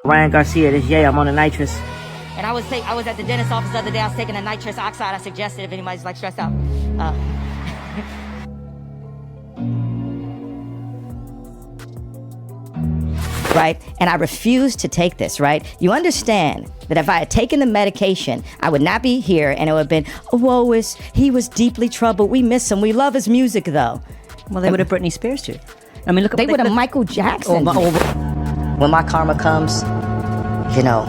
Ryan Garcia, this I'm on a nitrous. And I was at the dentist's office the other day. I was taking a nitrous oxide. I suggested if anybody's like stressed out. Right? And I refused to take this, right? You understand that if I had taken the medication, I would not be here and it would have been, oh, he was deeply troubled. We miss him. We love his music, though. Well, they would have Britney Spears too. I mean, look. They would have Michael Jackson. When my karma comes, you know,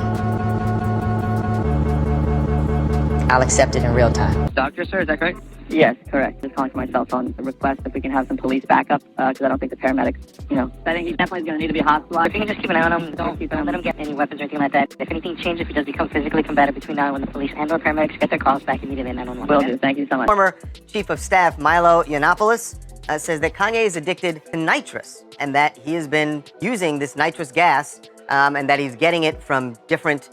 I'll accept it in real time. Doctor, sir, is that correct? Yes, correct. Just calling for my cell phone to request if we can have some police backup, because I don't think the paramedics, I think he definitely is going to need to be hospitalized. If you can just keep an eye on him, don't let him get any weapons or anything like that. If anything changes, if he does become physically combative between now and when the police and or paramedics get their calls back immediately, 911. Will do. Thank you so much. Former Chief of Staff Milo Yiannopoulos says that Kanye is addicted to nitrous and that he has been using this nitrous gas and that he's getting it from different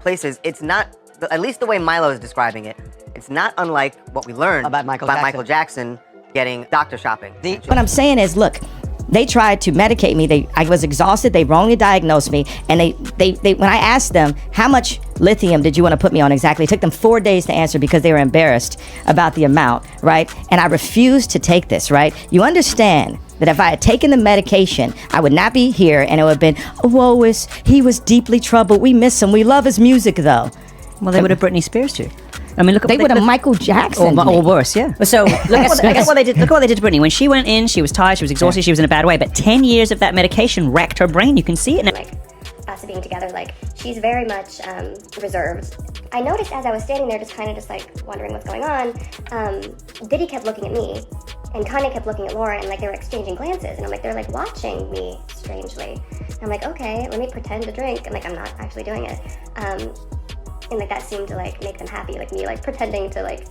places. It's not, at least the way Milo is describing it, it's not unlike what we learned about Michael Jackson getting doctor shopping. What I'm saying is, look, they tried to medicate me. I was exhausted. They wrongly diagnosed me. And they when I asked them, how much lithium did you want to put me on exactly? It took them 4 days to answer because they were embarrassed about the amount, right? And I refused to take this, right? You understand that if I had taken the medication, I would not be here and it would have been, oh, he was deeply troubled. We miss him. We love his music, though. Well, they would have Britney Spears too. I mean, look. They would have Michael Jackson. Or worse, yeah. So look at what they did. Look at what they did to Britney. When she went in, she was tired, she was exhausted, she was in a bad way. But 10 years of that medication wrecked her brain. You can see it. Like us being together, like she's very much reserved. I noticed as I was standing there, just like wondering what's going on. Diddy kept looking at me, and Kanye kept looking at Lauren, and like they were exchanging glances, and I'm like, they're like watching me strangely. And I'm like, okay, let me pretend to drink, and like I'm not actually doing it. And like that seemed to like make them happy, like me like pretending to like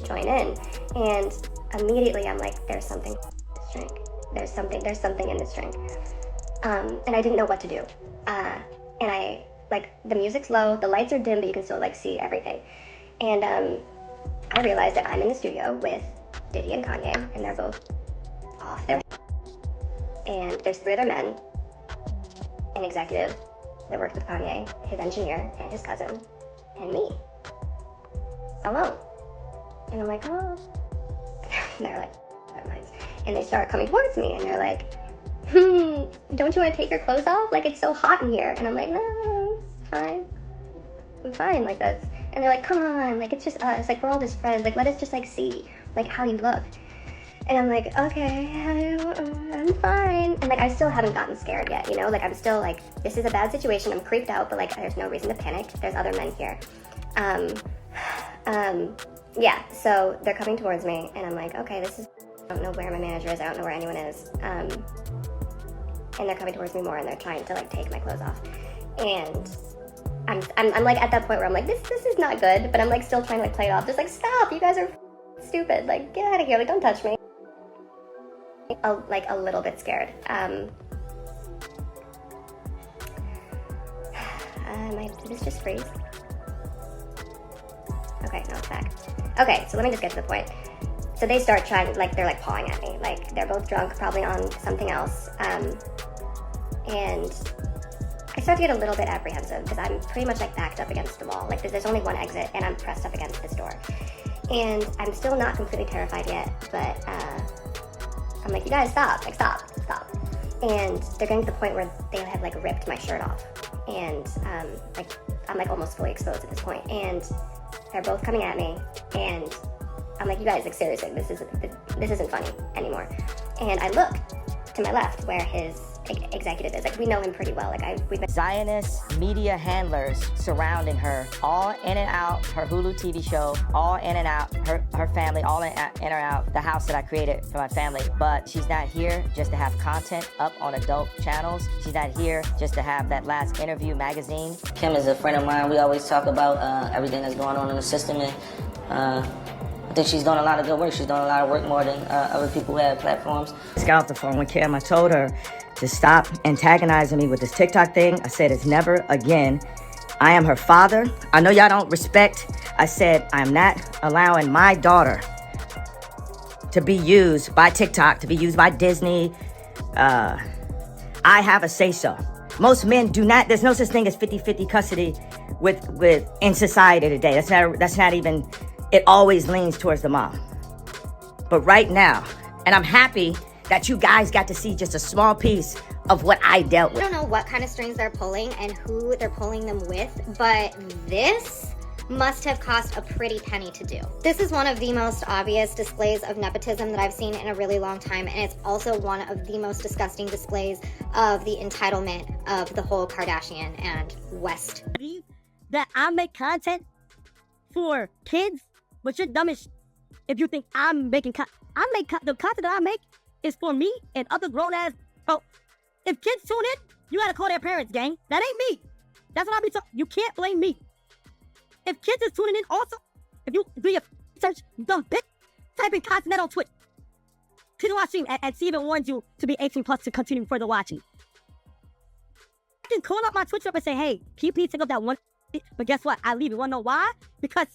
join in. And immediately I'm like, there's something in this drink. There's something in this drink. And I didn't know what to do. And I like the music's low, the lights are dim, but you can still like see everything. And I realized that I'm in the studio with Diddy and Kanye, and they're both off their. And there's 3 other men, an executive that worked with Kanye, his engineer, and his cousin. And me, alone. And I'm like, oh. And they're like, never mind. And they start coming towards me, and they're like, don't you want to take your clothes off? Like, it's so hot in here. And I'm like, no, it's fine. I'm fine like this. And they're like, come on, like, it's just us. Like, we're all just friends. Like, let us just, like, see, like, how you look. And I'm like, okay, I'm fine. And, like, I still haven't gotten scared yet, Like, I'm still, like, this is a bad situation. I'm creeped out, but, like, there's no reason to panic. There's other men here. Yeah, so they're coming towards me, and I'm like, okay, I don't know where my manager is. I don't know where anyone is. And they're coming towards me more, and they're trying to, like, take my clothes off. And I'm like, at that point where I'm like, this is not good, but I'm, like, still trying to, like, play it off. Just, like, stop, you guys are stupid. Like, get out of here. Like, don't touch me. A little bit scared. Did this just freeze? Okay, no, it's back. Okay, so let me just get to the point. So they start trying, like, they're like pawing at me. Like, they're both drunk, probably on something else. And I start to get a little bit apprehensive because I'm pretty much like backed up against the wall. Like, there's only one exit, and I'm pressed up against this door. And I'm still not completely terrified yet, but I'm like, you guys stop, like stop. And they're getting to the point where they have like ripped my shirt off. And like I'm like almost fully exposed at this point. And they're both coming at me. And I'm like, you guys, like seriously, this isn't funny anymore. And I look to my left where his executive is. Like, we know him pretty well. Like, we've been Zionist media handlers surrounding her, all in and out her Hulu TV show, all in and out her family, all in and out the house that I created for my family. But she's not here just to have content up on adult channels. She's not here just to have that last interview magazine. Kim is a friend of mine. We always talk about everything that's going on in the system, and I think she's doing a lot of good work. She's doing a lot of work more than other people who have platforms. I got off the phone with Kim. I told her to stop antagonizing me with this TikTok thing. I said it's never again. I am her father. I know y'all don't respect. I said I'm not allowing my daughter to be used by TikTok, to be used by Disney. I have a say-so. Most men do not, there's no such thing as 50-50 custody with in society today. That's not even, it always leans towards the mom. But right now, and I'm happy that you guys got to see just a small piece of what I dealt with. I don't know what kind of strings they're pulling and who they're pulling them with, but this must have cost a pretty penny to do. This is one of the most obvious displays of nepotism that I've seen in a really long time, and it's also one of the most disgusting displays of the entitlement of the whole Kardashian and West. That I make content for kids, but you're dumb as if you think I'm making the content that I make is for me and other grown ass. Oh, if kids tune in, you gotta call their parents, gang. That ain't me. That's what I be talking. You can't blame me. If kids is tuning in also, if you do your search, you dumb bitch, type in content on Twitch. Continue watching, and see if it warns you to be 18 plus to continue further watching. I can call up my Twitch up and say, hey, can you please take up that one? But guess what? I leave it. Wanna know why? Because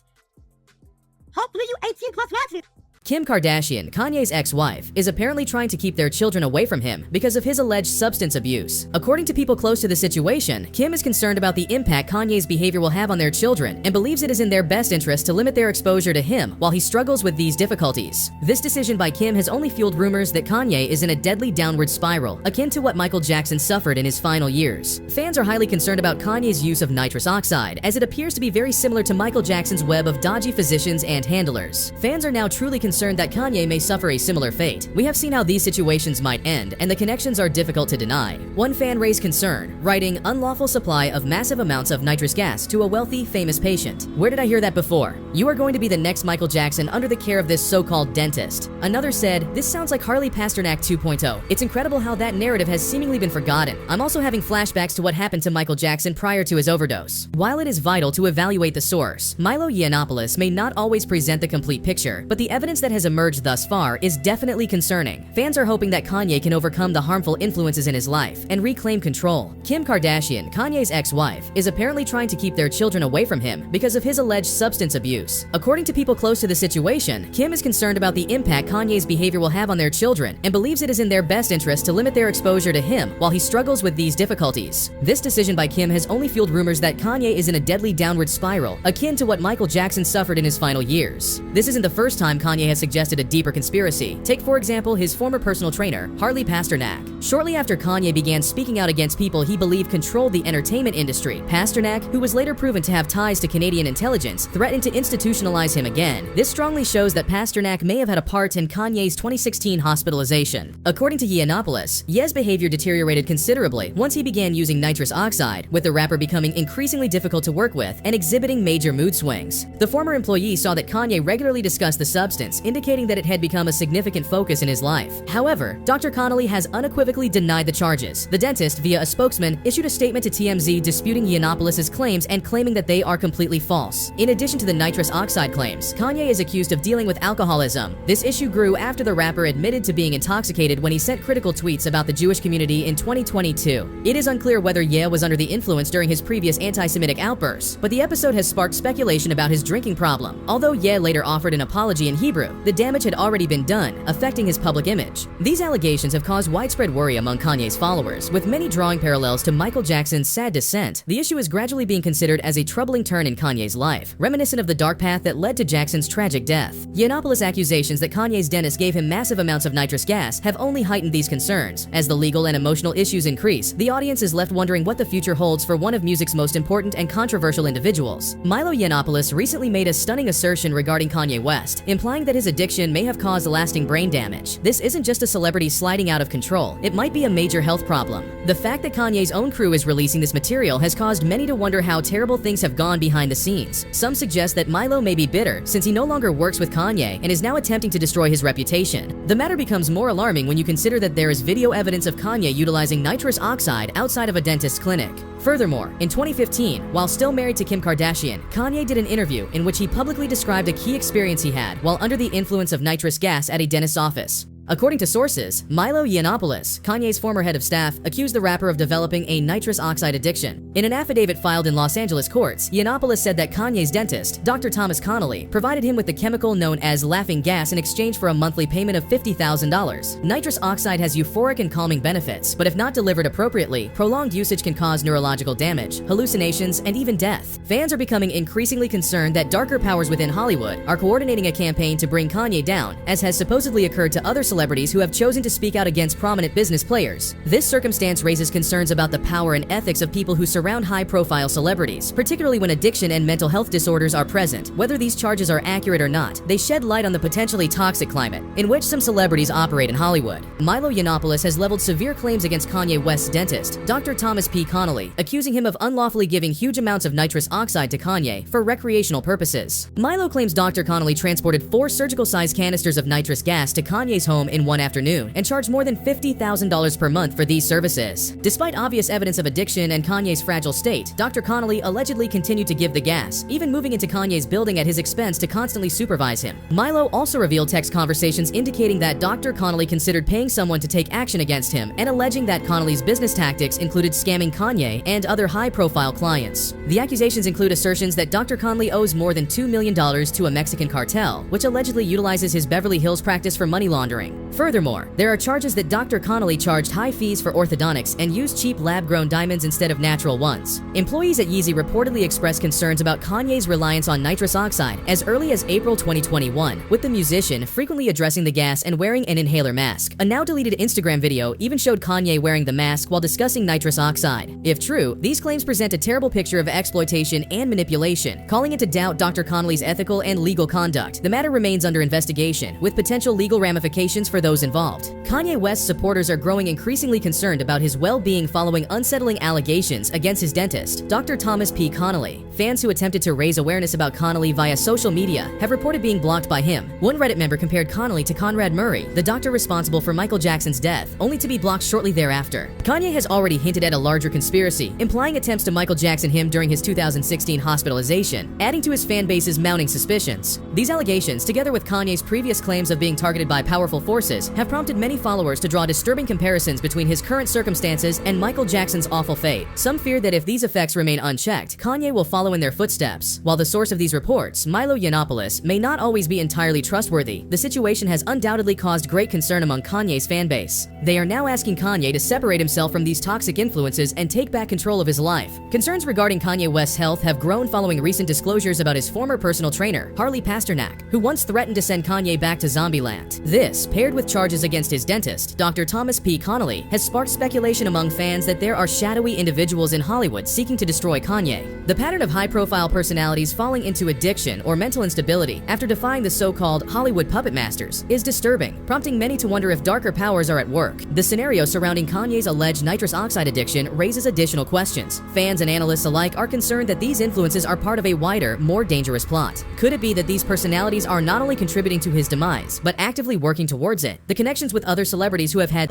hopefully you 18 plus watching it. Kim Kardashian, Kanye's ex-wife, is apparently trying to keep their children away from him because of his alleged substance abuse. According to people close to the situation, Kim is concerned about the impact Kanye's behavior will have on their children and believes it is in their best interest to limit their exposure to him while he struggles with these difficulties. This decision by Kim has only fueled rumors that Kanye is in a deadly downward spiral, akin to what Michael Jackson suffered in his final years. Fans are highly concerned about Kanye's use of nitrous oxide, as it appears to be very similar to Michael Jackson's web of dodgy physicians and handlers. Fans are now truly concerned that Kanye may suffer a similar fate. We have seen how these situations might end, and the connections are difficult to deny. One fan raised concern, writing, "Unlawful supply of massive amounts of nitrous gas to a wealthy, famous patient. Where did I hear that before? You are going to be the next Michael Jackson under the care of this so-called dentist." Another said, "This sounds like Harley Pasternak 2.0. It's incredible how that narrative has seemingly been forgotten. I'm also having flashbacks to what happened to Michael Jackson prior to his overdose." While it is vital to evaluate the source, Milo Yiannopoulos may not always present the complete picture, but the evidence that has emerged thus far is definitely concerning. Fans are hoping that Kanye can overcome the harmful influences in his life and reclaim control. Kim Kardashian, Kanye's ex-wife, is apparently trying to keep their children away from him because of his alleged substance abuse. According to people close to the situation, Kim is concerned about the impact Kanye's behavior will have on their children and believes it is in their best interest to limit their exposure to him while he struggles with these difficulties. This decision by Kim has only fueled rumors that Kanye is in a deadly downward spiral, akin to what Michael Jackson suffered in his final years. This isn't the first time Kanye has suggested a deeper conspiracy. Take, for example, his former personal trainer, Harley Pasternak. Shortly after Kanye began speaking out against people he believed controlled the entertainment industry, Pasternak, who was later proven to have ties to Canadian intelligence, threatened to institutionalize him again. This strongly shows that Pasternak may have had a part in Kanye's 2016 hospitalization. According to Yiannopoulos, Ye's behavior deteriorated considerably once he began using nitrous oxide, with the rapper becoming increasingly difficult to work with and exhibiting major mood swings. The former employee saw that Kanye regularly discussed the substance, indicating that it had become a significant focus in his life. However, Dr. Connolly has unequivocally denied the charges. The dentist, via a spokesman, issued a statement to TMZ disputing Yiannopoulos' claims and claiming that they are completely false. In addition to the nitrous oxide claims, Kanye is accused of dealing with alcoholism. This issue grew after the rapper admitted to being intoxicated when he sent critical tweets about the Jewish community in 2022. It is unclear whether Ye was under the influence during his previous anti-Semitic outbursts, but the episode has sparked speculation about his drinking problem. Although Ye later offered an apology in Hebrew, the damage had already been done, affecting his public image. These allegations have caused widespread worry among Kanye's followers, with many drawing parallels to Michael Jackson's sad descent. The issue is gradually being considered as a troubling turn in Kanye's life, reminiscent of the dark path that led to Jackson's tragic death. Yiannopoulos' accusations that Kanye's dentist gave him massive amounts of nitrous gas have only heightened these concerns. As the legal and emotional issues increase, the audience is left wondering what the future holds for one of music's most important and controversial individuals. Milo Yiannopoulos recently made a stunning assertion regarding Kanye West, implying that his addiction may have caused lasting brain damage. This isn't just a celebrity sliding out of control, it might be a major health problem. The fact that Kanye's own crew is releasing this material has caused many to wonder how terrible things have gone behind the scenes. Some suggest that Milo may be bitter since he no longer works with Kanye and is now attempting to destroy his reputation. The matter becomes more alarming when you consider that there is video evidence of Kanye utilizing nitrous oxide outside of a dentist's clinic. Furthermore, in 2015, while still married to Kim Kardashian, Kanye did an interview in which he publicly described a key experience he had while under the influence of nitrous gas at a dentist's office. According to sources, Milo Yiannopoulos, Kanye's former head of staff, accused the rapper of developing a nitrous oxide addiction. In an affidavit filed in Los Angeles courts, Yiannopoulos said that Kanye's dentist, Dr. Thomas Connolly, provided him with the chemical known as laughing gas in exchange for a monthly payment of $50,000. Nitrous oxide has euphoric and calming benefits, but if not delivered appropriately, prolonged usage can cause neurological damage, hallucinations, and even death. Fans are becoming increasingly concerned that darker powers within Hollywood are coordinating a campaign to bring Kanye down, as has supposedly occurred to other celebrities who have chosen to speak out against prominent business players. This circumstance raises concerns about the power and ethics of people who surround high-profile celebrities, particularly when addiction and mental health disorders are present. Whether these charges are accurate or not, they shed light on the potentially toxic climate in which some celebrities operate in Hollywood. Milo Yiannopoulos has leveled severe claims against Kanye West's dentist, Dr. Thomas P. Connolly, accusing him of unlawfully giving huge amounts of nitrous oxide to Kanye for recreational purposes. Milo claims Dr. Connolly transported 4 surgical-sized canisters of nitrous gas to Kanye's home in one afternoon and charged more than $50,000 per month for these services. Despite obvious evidence of addiction and Kanye's fragile state, Dr. Connolly allegedly continued to give the gas, even moving into Kanye's building at his expense to constantly supervise him. Milo also revealed text conversations indicating that Dr. Connolly considered paying someone to take action against him and alleging that Connolly's business tactics included scamming Kanye and other high-profile clients. The accusations include assertions that Dr. Connolly owes more than $2 million to a Mexican cartel, which allegedly utilizes his Beverly Hills practice for money laundering. Furthermore, there are charges that Dr. Connolly charged high fees for orthodontics and used cheap lab-grown diamonds instead of natural ones. Employees at Yeezy reportedly expressed concerns about Kanye's reliance on nitrous oxide as early as April 2021, with the musician frequently addressing the gas and wearing an inhaler mask. A now-deleted Instagram video even showed Kanye wearing the mask while discussing nitrous oxide. If true, these claims present a terrible picture of exploitation and manipulation, calling into doubt Dr. Connolly's ethical and legal conduct. The matter remains under investigation, with potential legal ramifications for those involved. Kanye West's supporters are growing increasingly concerned about his well-being following unsettling allegations against his dentist, Dr. Thomas P. Connolly. Fans who attempted to raise awareness about Connolly via social media have reported being blocked by him. One Reddit member compared Connolly to Conrad Murray, the doctor responsible for Michael Jackson's death, only to be blocked shortly thereafter. Kanye has already hinted at a larger conspiracy, implying attempts to Michael Jackson him during his 2016 hospitalization, adding to his fan base's mounting suspicions. These allegations, together with Kanye's previous claims of being targeted by powerful forces, have prompted many followers to draw disturbing comparisons between his current circumstances and Michael Jackson's awful fate. Some fear that if these effects remain unchecked, Kanye will follow in their footsteps. While the source of these reports, Milo Yiannopoulos, may not always be entirely trustworthy, the situation has undoubtedly caused great concern among Kanye's fanbase. They are now asking Kanye to separate himself from these toxic influences and take back control of his life. Concerns regarding Kanye West's health have grown following recent disclosures about his former personal trainer, Harley Pasternak, who once threatened to send Kanye back to Zombieland. This, paired with charges against his dentist, Dr. Thomas P. Connolly, has sparked speculation among fans that there are shadowy individuals in Hollywood seeking to destroy Kanye. The pattern of high-profile personalities falling into addiction or mental instability after defying the so-called Hollywood puppet masters is disturbing, prompting many to wonder if darker powers are at work. The scenario surrounding Kanye's alleged nitrous oxide addiction raises additional questions. Fans and analysts alike are concerned that these influences are part of a wider, more dangerous plot. Could it be that these personalities are not only contributing to his demise, but actively working towards it? The connections with other celebrities who have had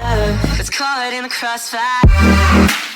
it's caught in the crossfire.